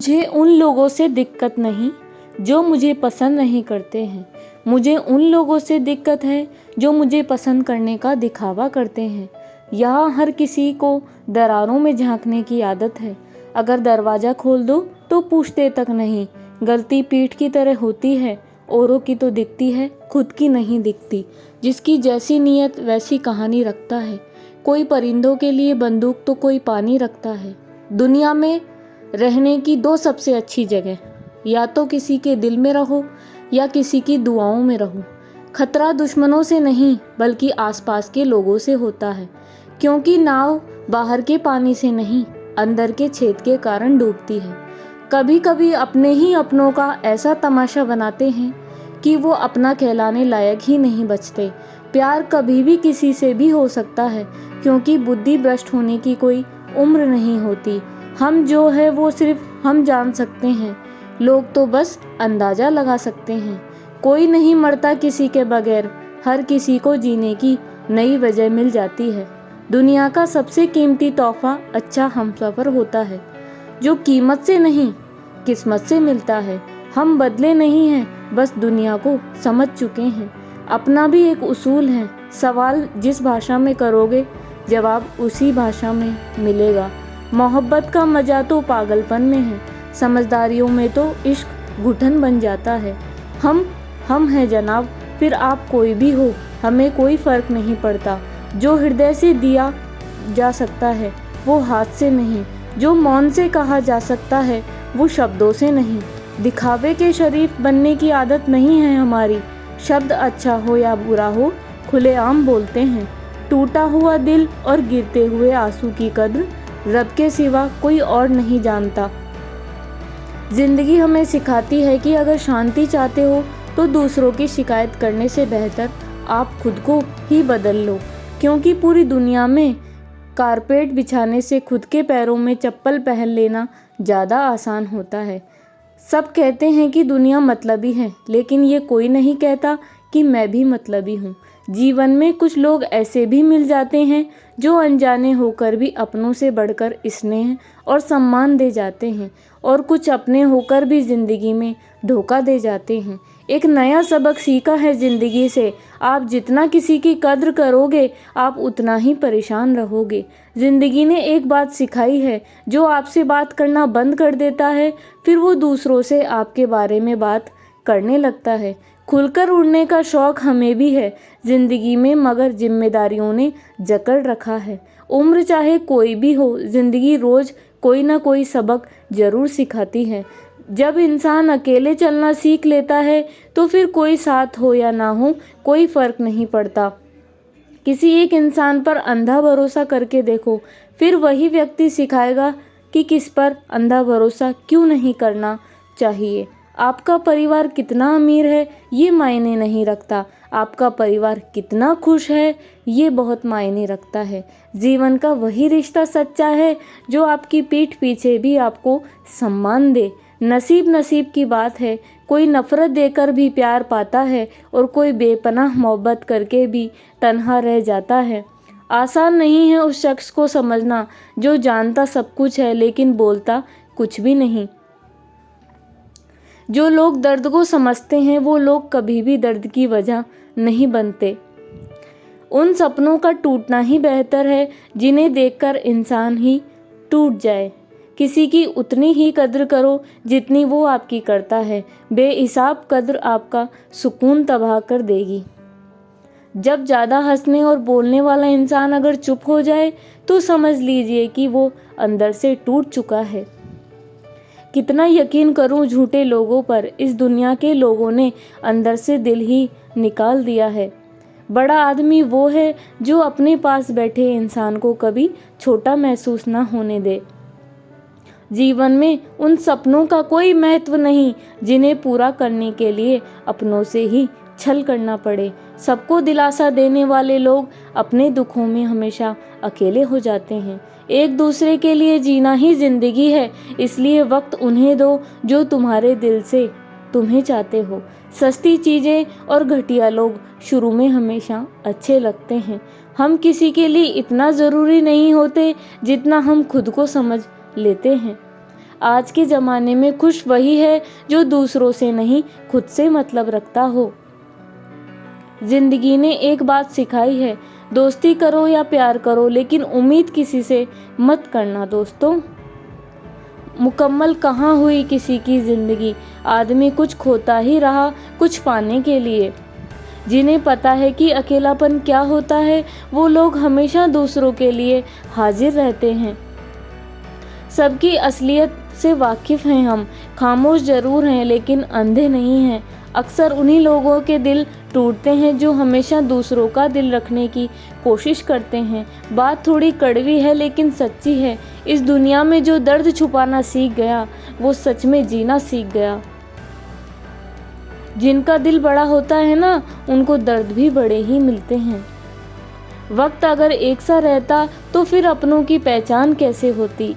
मुझे उन लोगों से दिक्कत नहीं जो मुझे पसंद नहीं करते हैं। मुझे उन लोगों से दिक्कत है जो मुझे पसंद करने का दिखावा करते हैं। यहाँ हर किसी को दरारों में झांकने की आदत है। अगर दरवाज़ा खोल दो तो पूछते तक नहीं। गलती पीठ की तरह होती है, औरों की तो दिखती है, खुद की नहीं दिखती। जिसकी जैसी नीयत वैसी कहानी रखता है। कोई परिंदों के लिए बंदूक तो कोई पानी रखता है। दुनिया में रहने की दो सबसे अच्छी जगह, या तो किसी के दिल में रहो या किसी की दुआओं में रहो। खतरा दुश्मनों से नहीं बल्कि आसपास के लोगों से होता है, क्योंकि नाव बाहर के पानी से नहीं अंदर के छेद के कारण डूबती है। कभी कभी अपने ही अपनों का ऐसा तमाशा बनाते हैं कि वो अपना कहलाने लायक ही नहीं बचते। प्यार कभी भी किसी से भी हो सकता है, क्योंकि बुद्धि भ्रष्ट होने की कोई उम्र नहीं होती। हम जो है वो सिर्फ हम जान सकते हैं, लोग तो बस अंदाज़ा लगा सकते हैं। कोई नहीं मरता किसी के बगैर, हर किसी को जीने की नई वजह मिल जाती है। दुनिया का सबसे कीमती तोहफा अच्छा हमसफ़र होता है, जो कीमत से नहीं किस्मत से मिलता है। हम बदले नहीं हैं, बस दुनिया को समझ चुके हैं। अपना भी एक उसूल है, सवाल जिस भाषा में करोगे जवाब उसी भाषा में मिलेगा। मोहब्बत का मज़ा तो पागलपन में है, समझदारियों में तो इश्क घुटन बन जाता है। हम हैं जनाब, फिर आप कोई भी हो, हमें कोई फ़र्क नहीं पड़ता। जो हृदय से दिया जा सकता है वो हाथ से नहीं, जो मौन से कहा जा सकता है वो शब्दों से नहीं। दिखावे के शरीफ बनने की आदत नहीं है हमारी। शब्द अच्छा हो या बुरा हो खुलेआम बोलते हैं। टूटा हुआ दिल और गिरते हुए आंसू की कद्र रब के सिवा कोई और नहीं जानता। जिंदगी हमें सिखाती है कि अगर शांति चाहते हो तो दूसरों की शिकायत करने से बेहतर आप खुद को ही बदल लो, क्योंकि पूरी दुनिया में कारपेट बिछाने से खुद के पैरों में चप्पल पहन लेना ज़्यादा आसान होता है। सब कहते हैं कि दुनिया मतलबी है, लेकिन ये कोई नहीं कहता कि मैं भी मतलबी हूँ। जीवन में कुछ लोग ऐसे भी मिल जाते हैं जो अनजाने होकर भी अपनों से बढ़कर स्नेह और सम्मान दे जाते हैं, और कुछ अपने होकर भी ज़िंदगी में धोखा दे जाते हैं। एक नया सबक सीखा है ज़िंदगी से, आप जितना किसी की कद्र करोगे आप उतना ही परेशान रहोगे। ज़िंदगी ने एक बात सिखाई है, जो आपसे बात करना बंद कर देता है फिर वो दूसरों से आपके बारे में बात करने लगता है। खुलकर उड़ने का शौक़ हमें भी है ज़िंदगी में, मगर जिम्मेदारियों ने जकड़ रखा है। उम्र चाहे कोई भी हो, ज़िंदगी रोज़ कोई ना कोई सबक ज़रूर सिखाती है। जब इंसान अकेले चलना सीख लेता है तो फिर कोई साथ हो या ना हो कोई फ़र्क नहीं पड़ता। किसी एक इंसान पर अंधा भरोसा करके देखो, फिर वही व्यक्ति सिखाएगा कि किस पर अंधा भरोसा क्यों नहीं करना चाहिए। आपका परिवार कितना अमीर है ये मायने नहीं रखता, आपका परिवार कितना खुश है ये बहुत मायने रखता है। जीवन का वही रिश्ता सच्चा है जो आपकी पीठ पीछे भी आपको सम्मान दे। नसीब की बात है, कोई नफ़रत देकर भी प्यार पाता है और कोई बेपनाह मोहब्बत करके भी तन्हा रह जाता है। आसान नहीं है उस शख्स को समझना जो जानता सब कुछ है लेकिन बोलता कुछ भी नहीं। जो लोग दर्द को समझते हैं वो लोग कभी भी दर्द की वजह नहीं बनते। उन सपनों का टूटना ही बेहतर है जिन्हें देखकर इंसान ही टूट जाए। किसी की उतनी ही कद्र करो जितनी वो आपकी करता है। बेहिसाब कद्र आपका सुकून तबाह कर देगी। जब ज़्यादा हंसने और बोलने वाला इंसान अगर चुप हो जाए तो समझ लीजिए कि वो अंदर से टूट चुका है। कितना यकीन करूं झूठे लोगों पर, इस दुनिया के लोगों ने अंदर से दिल ही निकाल दिया है। बड़ा आदमी वो है जो अपने पास बैठे इंसान को कभी छोटा महसूस ना होने दे। जीवन में उन सपनों का कोई महत्व नहीं जिन्हें पूरा करने के लिए अपनों से ही छल करना पड़े। सबको दिलासा देने वाले लोग अपने दुखों में हमेशा अकेले हो जाते हैं। एक दूसरे के लिए जीना ही जिंदगी है, इसलिए वक्त उन्हें दो जो तुम्हारे दिल से तुम्हें चाहते हो। सस्ती चीज़ें और घटिया लोग शुरू में हमेशा अच्छे लगते हैं। हम किसी के लिए इतना ज़रूरी नहीं होते जितना हम खुद को समझ लेते हैं। आज के ज़माने में खुश वही है जो दूसरों से नहीं खुद से मतलब रखता हो। जिंदगी ने एक बात सिखाई है, दोस्ती करो या प्यार करो लेकिन उम्मीद किसी से मत करना दोस्तों। मुकम्मल कहाँ हुई किसी की ज़िंदगी, आदमी कुछ खोता ही रहा कुछ पाने के लिए। जिन्हें पता है कि अकेलापन क्या होता है वो लोग हमेशा दूसरों के लिए हाजिर रहते हैं। सबकी असलियत से वाकिफ़ हैं हम, खामोश ज़रूर हैं लेकिन अंधे नहीं हैं। अक्सर उन्हीं लोगों के दिल टूटते हैं जो हमेशा दूसरों का दिल रखने की कोशिश करते हैं। बात थोड़ी कड़वी है लेकिन सच्ची है, इस दुनिया में जो दर्द छुपाना सीख गया वो सच में जीना सीख गया। जिनका दिल बड़ा होता है ना, उनको दर्द भी बड़े ही मिलते हैं। वक्त अगर एक सा रहता तो फिर अपनों की पहचान कैसे होती।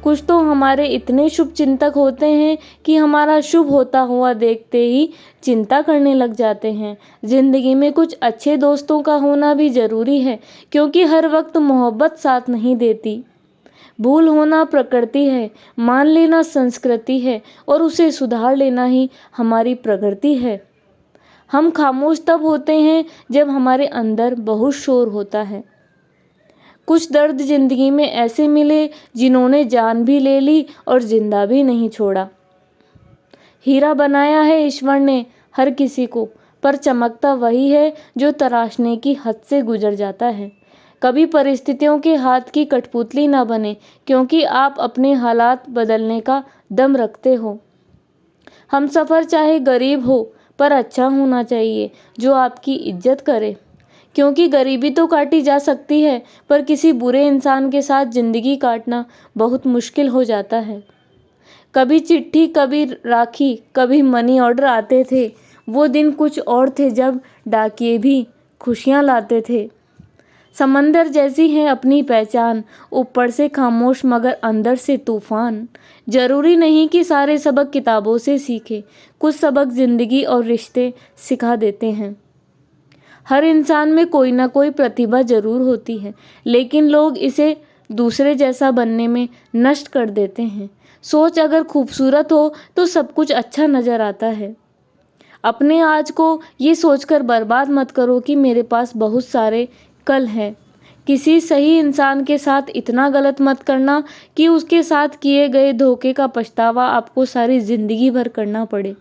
कुछ तो हमारे इतने शुभ चिंतक होते हैं कि हमारा शुभ होता हुआ देखते ही चिंता करने लग जाते हैं। ज़िंदगी में कुछ अच्छे दोस्तों का होना भी ज़रूरी है, क्योंकि हर वक्त मोहब्बत साथ नहीं देती। भूल होना प्रकृति है, मान लेना संस्कृति है और उसे सुधार लेना ही हमारी प्रगति है। हम खामोश तब होते हैं जब हमारे अंदर बहुत शोर होता है। कुछ दर्द जिंदगी में ऐसे मिले जिन्होंने जान भी ले ली और जिंदा भी नहीं छोड़ा। हीरा बनाया है ईश्वर ने हर किसी को, पर चमकता वही है जो तराशने की हद से गुजर जाता है। कभी परिस्थितियों के हाथ की कठपुतली ना बने, क्योंकि आप अपने हालात बदलने का दम रखते हो। हम सफ़र चाहे गरीब हो पर अच्छा होना चाहिए जो आपकी इज्जत करे, क्योंकि गरीबी तो काटी जा सकती है पर किसी बुरे इंसान के साथ ज़िंदगी काटना बहुत मुश्किल हो जाता है। कभी चिट्ठी, कभी राखी, कभी मनी ऑर्डर आते थे। वो दिन कुछ और थे जब डाकिये भी खुशियाँ लाते थे। समंदर जैसी है अपनी पहचान, ऊपर से खामोश मगर अंदर से तूफान। ज़रूरी नहीं कि सारे सबक किताबों से सीखे, कुछ सबक ज़िंदगी और रिश्ते सिखा देते हैं। हर इंसान में कोई ना कोई प्रतिभा ज़रूर होती है, लेकिन लोग इसे दूसरे जैसा बनने में नष्ट कर देते हैं। सोच अगर खूबसूरत हो तो सब कुछ अच्छा नज़र आता है। अपने आज को ये सोचकर बर्बाद मत करो कि मेरे पास बहुत सारे कल हैं। किसी सही इंसान के साथ इतना गलत मत करना कि उसके साथ किए गए धोखे का पछतावा आपको सारी ज़िंदगी भर करना पड़े।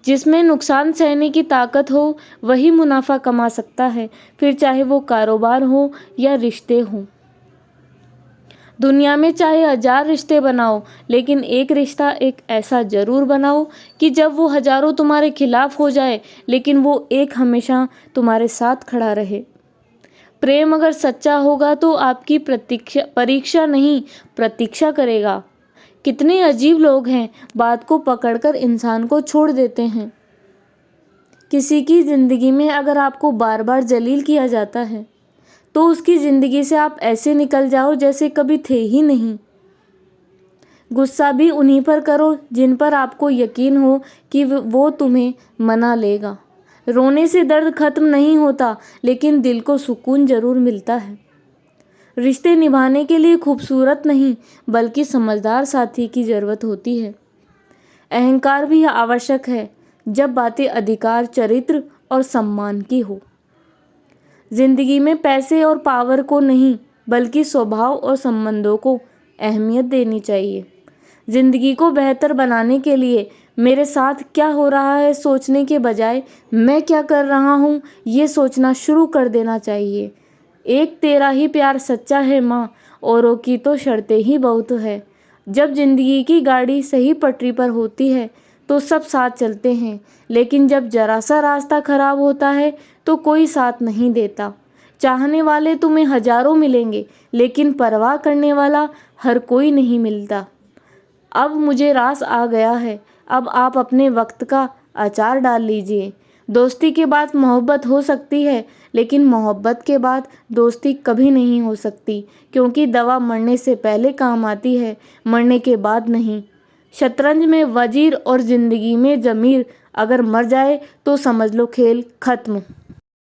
जिसमें नुकसान सहने की ताकत हो वही मुनाफा कमा सकता है, फिर चाहे वो कारोबार हो या रिश्ते हों। दुनिया में चाहे 1000 रिश्ते बनाओ, लेकिन एक रिश्ता एक ऐसा ज़रूर बनाओ कि जब वो हज़ारों तुम्हारे खिलाफ हो जाए लेकिन वो एक हमेशा तुम्हारे साथ खड़ा रहे। प्रेम अगर सच्चा होगा तो आपकी परीक्षा नहीं प्रतीक्षा करेगा। कितने अजीब लोग हैं, बात को पकड़कर इंसान को छोड़ देते हैं। किसी की ज़िंदगी में अगर आपको बार बार जलील किया जाता है तो उसकी ज़िंदगी से आप ऐसे निकल जाओ जैसे कभी थे ही नहीं। गुस्सा भी उन्हीं पर करो जिन पर आपको यकीन हो कि वो तुम्हें मना लेगा। रोने से दर्द खत्म नहीं होता, लेकिन दिल को सुकून ज़रूर मिलता है। रिश्ते निभाने के लिए खूबसूरत नहीं बल्कि समझदार साथी की ज़रूरत होती है। अहंकार भी आवश्यक है जब बातें अधिकार, चरित्र और सम्मान की हो। ज़िंदगी में पैसे और पावर को नहीं बल्कि स्वभाव और संबंधों को अहमियत देनी चाहिए। ज़िंदगी को बेहतर बनाने के लिए मेरे साथ क्या हो रहा है सोचने के बजाय मैं क्या कर रहा हूँ ये सोचना शुरू कर देना चाहिए। एक तेरा ही प्यार सच्चा है माँ, औरों की तो शर्तें ही बहुत है। जब ज़िंदगी की गाड़ी सही पटरी पर होती है तो सब साथ चलते हैं, लेकिन जब जरा सा रास्ता खराब होता है तो कोई साथ नहीं देता। चाहने वाले तुम्हें हजारों मिलेंगे, लेकिन परवाह करने वाला हर कोई नहीं मिलता। अब मुझे रास आ गया है, अब आप अपने वक्त का अचार डाल लीजिए। दोस्ती के बाद मोहब्बत हो सकती है, लेकिन मोहब्बत के बाद दोस्ती कभी नहीं हो सकती, क्योंकि दवा मरने से पहले काम आती है, मरने के बाद नहीं। शतरंज में वजीर और ज़िंदगी में ज़मीर अगर मर जाए तो समझ लो खेल खत्म।